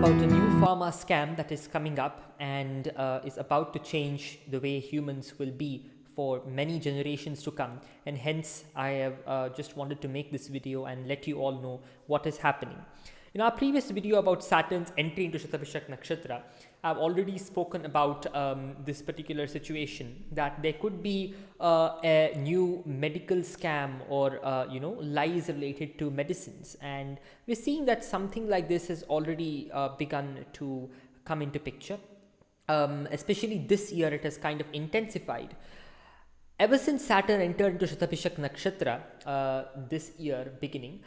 about a new pharma scam that is coming up and is about to change the way humans will be for many generations to come, and hence I have just wanted to make this video and let you all know what is happening. In our previous video about Saturn's entry into Shatabhishak Nakshatra, I've already spoken about this particular situation, that there could be a new medical scam or lies related to medicines, and we're seeing that something like this has already begun to come into picture. Especially this year, it has kind of intensified. Ever since Saturn entered into Shatabhishak Nakshatra this year beginning,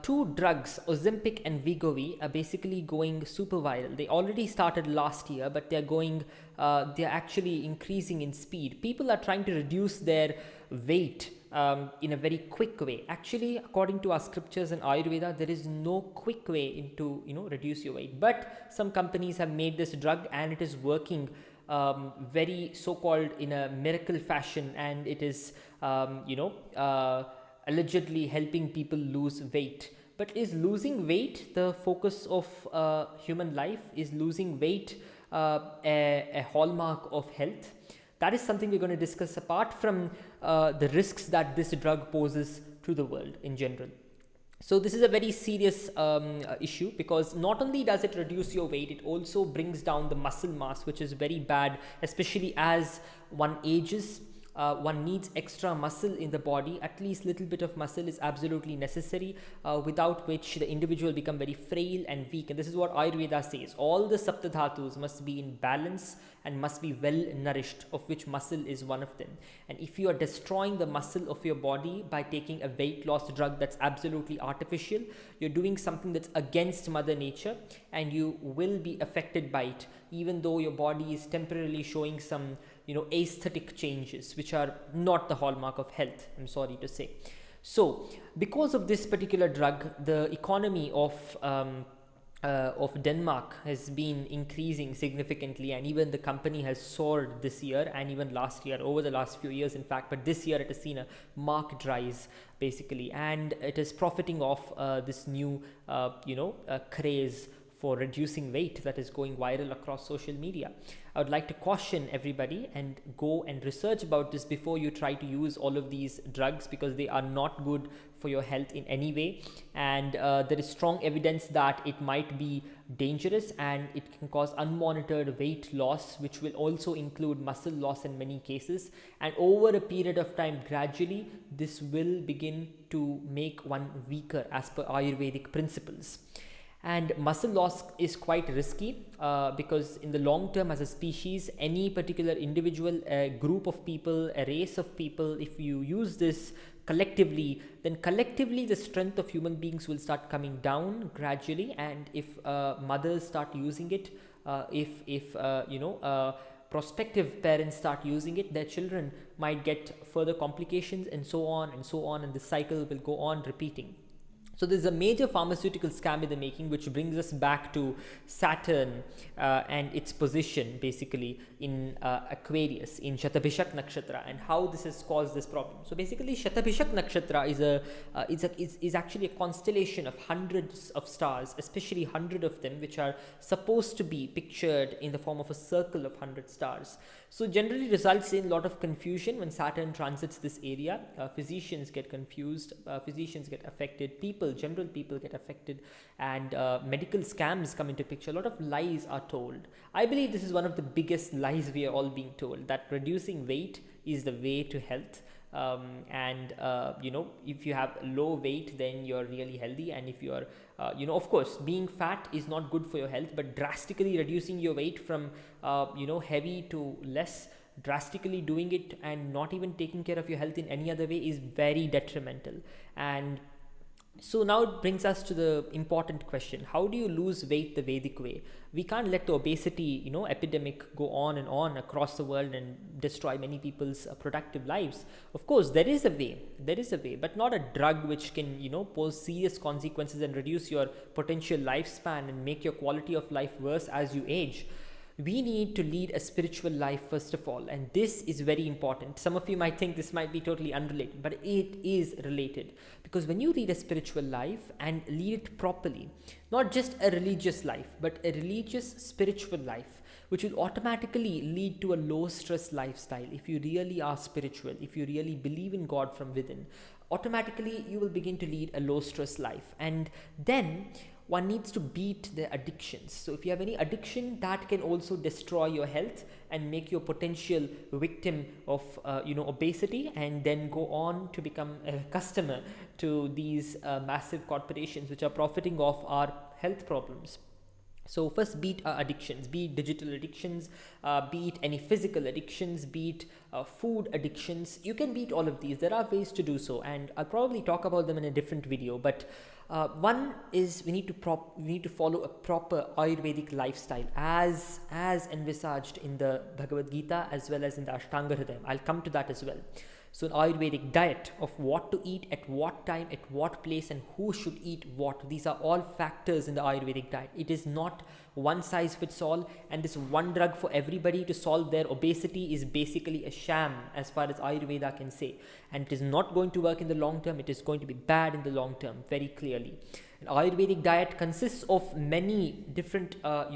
two drugs, Ozempic and Wegovy, are basically going super viral. They already started last year, but they're actually increasing in speed. People are trying to reduce their weight in a very quick way. Actually, according to our scriptures and Ayurveda, there is no quick way into reduce your weight. But some companies have made this drug and it is working very so-called in a miracle fashion, and it is allegedly helping people lose weight. But is losing weight the focus of human life? Is losing weight a hallmark of health? That is something we're going to discuss, apart from the risks that this drug poses to the world in general. So this is a very serious issue, because not only does it reduce your weight, it also brings down the muscle mass, which is very bad, especially as one ages. One needs extra muscle in the body. At least little bit of muscle is absolutely necessary, without which the individual become very frail and weak. And this is what Ayurveda says. All the Saptadhatus must be in balance and must be well nourished, of which muscle is one of them. And if you are destroying the muscle of your body by taking a weight loss drug that's absolutely artificial, you're doing something that's against Mother Nature, and you will be affected by it, even though your body is temporarily showing some aesthetic changes, which are not the hallmark of health, I'm sorry to say. So because of this particular drug, the economy of Denmark has been increasing significantly, and even the company has soared this year and even last year, over the last few years in fact, but this year it has seen a marked rise basically, and it is profiting off this new craze for reducing weight that is going viral across social media. I would like to caution everybody and go and research about this before you try to use all of these drugs, because they are not good for your health in any way, and there is strong evidence that it might be dangerous and it can cause unmonitored weight loss, which will also include muscle loss in many cases, and over a period of time, gradually this will begin to make one weaker as per Ayurvedic principles. And muscle loss is quite risky, because in the long term, as a species, any particular individual, a group of people, a race of people, if you use this collectively, then collectively the strength of human beings will start coming down gradually. And if mothers start using it, if prospective parents start using it, their children might get further complications, and so on and so on, and the cycle will go on repeating. So there's a major pharmaceutical scam in the making, which brings us back to Saturn and its position basically in Aquarius, in Shatabhishak Nakshatra, and how this has caused this problem. So basically, Shatabhishak Nakshatra is actually a constellation of hundreds of stars, especially 100 of them, which are supposed to be pictured in the form of a circle of 100 stars. So generally results in a lot of confusion when Saturn transits this area. Physicians get confused, physicians get affected, general people get affected, and medical scams come into picture. A lot of lies are told. I believe this is one of the biggest lies we are all being told, that reducing weight is the way to health. If you have low weight, then you're really healthy, and if you're of course, being fat is not good for your health, but drastically reducing your weight from heavy to less, drastically doing it and not even taking care of your health in any other way is very detrimental. And so now it brings us to the important question: how do you lose weight the Vedic way? We can't let the obesity, epidemic go on and on across the world and destroy many people's productive lives. Of course, there is a way, but not a drug which can, pose serious consequences and reduce your potential lifespan and make your quality of life worse as you age. We need to lead a spiritual life first of all, and this is very important. Some of you might think this might be totally unrelated, but it is related, because when you lead a spiritual life and lead it properly, not just a religious life, but a religious spiritual life, which will automatically lead to a low stress lifestyle. If you really are spiritual, if you really believe in God from within, automatically you will begin to lead a low stress life. And then one needs to beat their addictions. So if you have any addiction, that can also destroy your health and make you a potential victim of obesity, and then go on to become a customer to these massive corporations which are profiting off our health problems. So first, beat our addictions, be it digital addictions, be it any physical addictions, be it food addictions. You can beat all of these. There are ways to do so, and I'll probably talk about them in a different video. But one is we need to follow a proper Ayurvedic lifestyle as envisaged in the Bhagavad Gita as well as in the Ashtanga Hridayam. I'll come to that as well. So an Ayurvedic diet of what to eat, at what time, at what place, and who should eat what. These are all factors in the Ayurvedic diet. It is not one size fits all, and this one drug for everybody to solve their obesity is basically a sham as far as Ayurveda can say. And it is not going to work in the long term. It is going to be bad in the long term, very clearly. An Ayurvedic diet consists of many different, many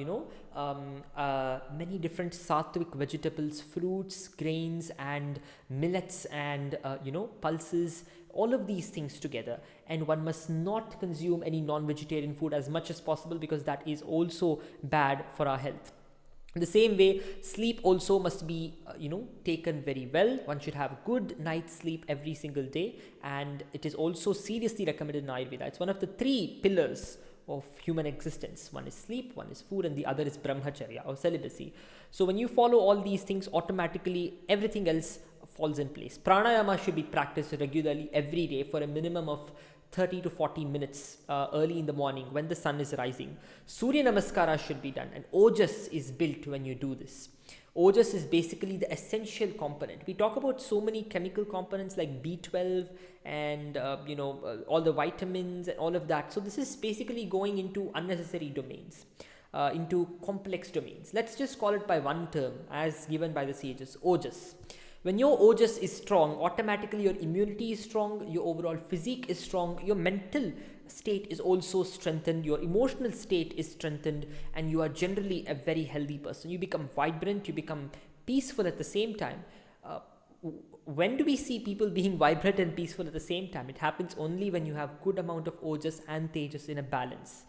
different sattvic vegetables, fruits, grains, and millets, and pulses, all of these things together. And one must not consume any non-vegetarian food as much as possible, because that is also bad for our health. In the same way, sleep also must be taken very well. One should have good night's sleep every single day, and it is also seriously recommended in Ayurveda. It's one of the 3 pillars of human existence. One is sleep, one is food, and the other is brahmacharya or celibacy. So when you follow all these things, automatically everything else falls in place. Pranayama should be practiced regularly every day for a minimum of 30 to 40 minutes early in the morning when the sun is rising. Surya Namaskara should be done, and Ojas is built when you do this. Ojas is basically the essential component. We talk about so many chemical components like B12 and all the vitamins and all of that. So this is basically going into unnecessary domains, into complex domains. Let's just call it by one term as given by the sages, Ojas. When your Ojas is strong, automatically your immunity is strong, your overall physique is strong, your mental state is also strengthened, your emotional state is strengthened, and you are generally a very healthy person. You become vibrant, you become peaceful at the same time. When do we see people being vibrant and peaceful at the same time? It happens only when you have good amount of Ojas and Tejas in a balance.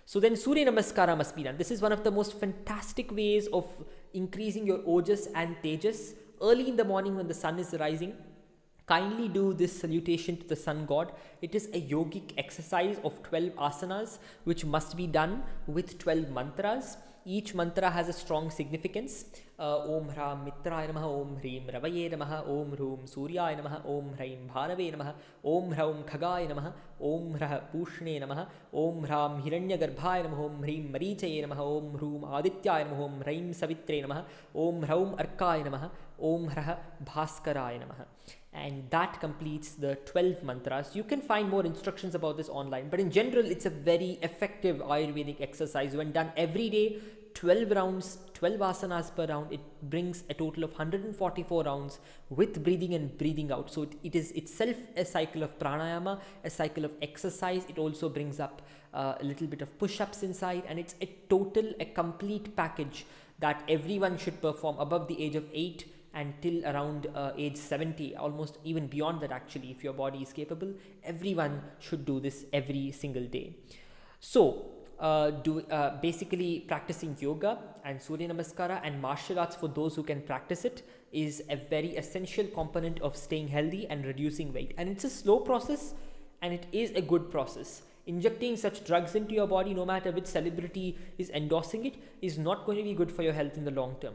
So then Surya Namaskara must be done. This is one of the most fantastic ways of increasing your Ojas and Tejas. Early in the morning when the sun is rising, kindly do this salutation to the sun god. It is a yogic exercise of 12 asanas which must be done with 12 mantras. Each mantra has a strong significance. Om Hram Mitraya Namaha, Om Hrim Ravaye Namaha, Om Hrum Suryaya Namaha, Om Hrim Bharave Namaha, Om Hraum Khagaya Namaha, Om Hrah Pushne Namaha, Om Hram Hiranyagarbhaya Namaha, Om Hrim Marichaye Namaha, Om Hrum Adityaya Namaha, Om Hrim Savitre Namaha, Om Hraum Arkaya Namaha, Om Hrah Bhaskaraya Namaha. And that completes the 12 mantras. You can find more instructions about this online, but in general, it's a very effective Ayurvedic exercise. When done every day, 12 rounds, 12 asanas per round, it brings a total of 144 rounds with breathing and breathing out. So it is itself a cycle of pranayama, a cycle of exercise. It also brings up a little bit of push-ups inside, and it's a complete package that everyone should perform above the age of 8 until around age 70, almost even beyond that actually. If your body is capable, everyone should do this every single day. So basically practicing yoga and Surya Namaskara and martial arts, for those who can practice it, is a very essential component of staying healthy and reducing weight. And it's a slow process, and it is a good process. Injecting such drugs into your body, no matter which celebrity is endorsing it, is not going to be good for your health in the long term.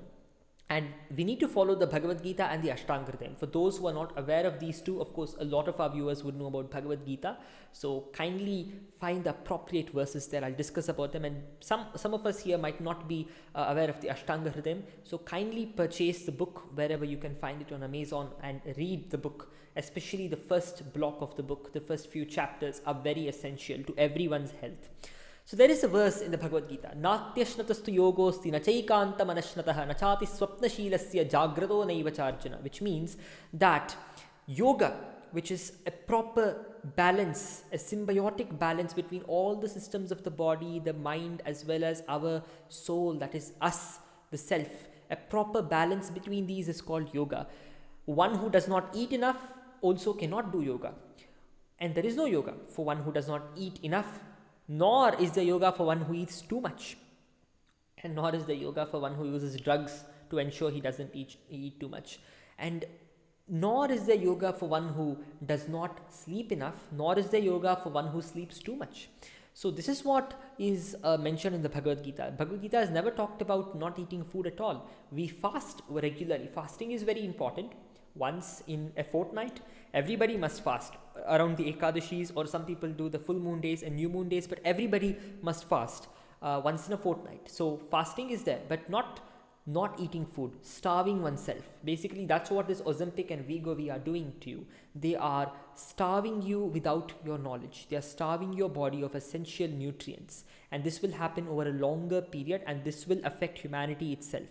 And we need to follow the Bhagavad Gita and the Ashtanga Hridayam. For those who are not aware of these two, of course, a lot of our viewers would know about Bhagavad Gita. So kindly find the appropriate verses there. I'll discuss about them. And some of us here might not be aware of the Ashtanga Hridayam. So kindly purchase the book wherever you can find it on Amazon and read the book. Especially the first block of the book, the first few chapters are very essential to everyone's health. So there is a verse in the Bhagavad Gita, Natyashnatastu yogosti nachaikanta manashnatah nachati swapnashilasya jagrado naivacharjana, which means that yoga, which is a proper balance, a symbiotic balance between all the systems of the body, the mind, as well as our soul, that is us, the self, a proper balance between these is called yoga. One who does not eat enough also cannot do yoga. And there is no yoga for one who does not eat enough, nor is there yoga for one who eats too much. And nor is there yoga for one who uses drugs to ensure he doesn't eat too much. And nor is there yoga for one who does not sleep enough, nor is there yoga for one who sleeps too much. So this is what is mentioned in the Bhagavad Gita. Bhagavad Gita has never talked about not eating food at all. We fast regularly. Fasting is very important. Once in a fortnight, everybody must fast around the Ekadashis, or some people do the full moon days and new moon days, but everybody must fast once in a fortnight. So fasting is there, but not eating food, starving oneself. Basically, that's what this Ozempic and Wegovy are doing to you. They are starving you without your knowledge. They are starving your body of essential nutrients. And this will happen over a longer period, and this will affect humanity itself.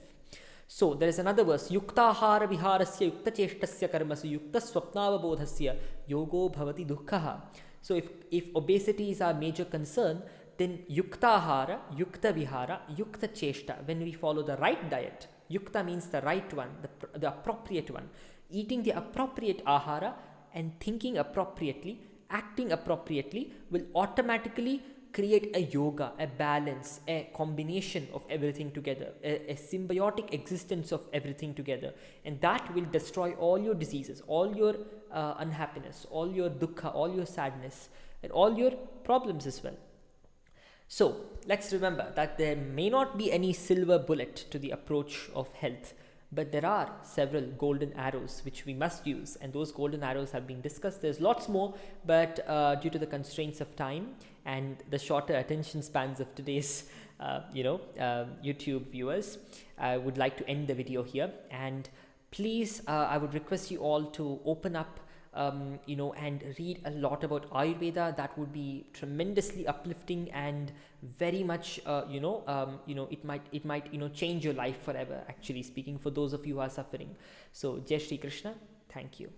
So there is another verse, Yuktahara viharasya yukta cheshtasya karmasu yukta swapnavabodhasya yogo bhavati dukkhaha. So if obesity is our major concern, then yuktahara, yukta vihara, yukta cheshta, when we follow the right diet, yukta means the right one, the appropriate one, eating the appropriate ahara and thinking appropriately, acting appropriately will automatically create a yoga, a balance, a combination of everything together, a symbiotic existence of everything together, and that will destroy all your diseases, all your unhappiness, all your dukkha, all your sadness, and all your problems as well. So let's remember that there may not be any silver bullet to the approach of health, but there are several golden arrows which we must use, and those golden arrows have been discussed. There's lots more, but due to the constraints of time and the shorter attention spans of today's YouTube viewers, I would like to end the video here. And please, I would request you all to open up and read a lot about Ayurveda. That would be tremendously uplifting and very much it might change your life forever, actually speaking, for those of you who are suffering. So Jai Shri Krishna. Thank you.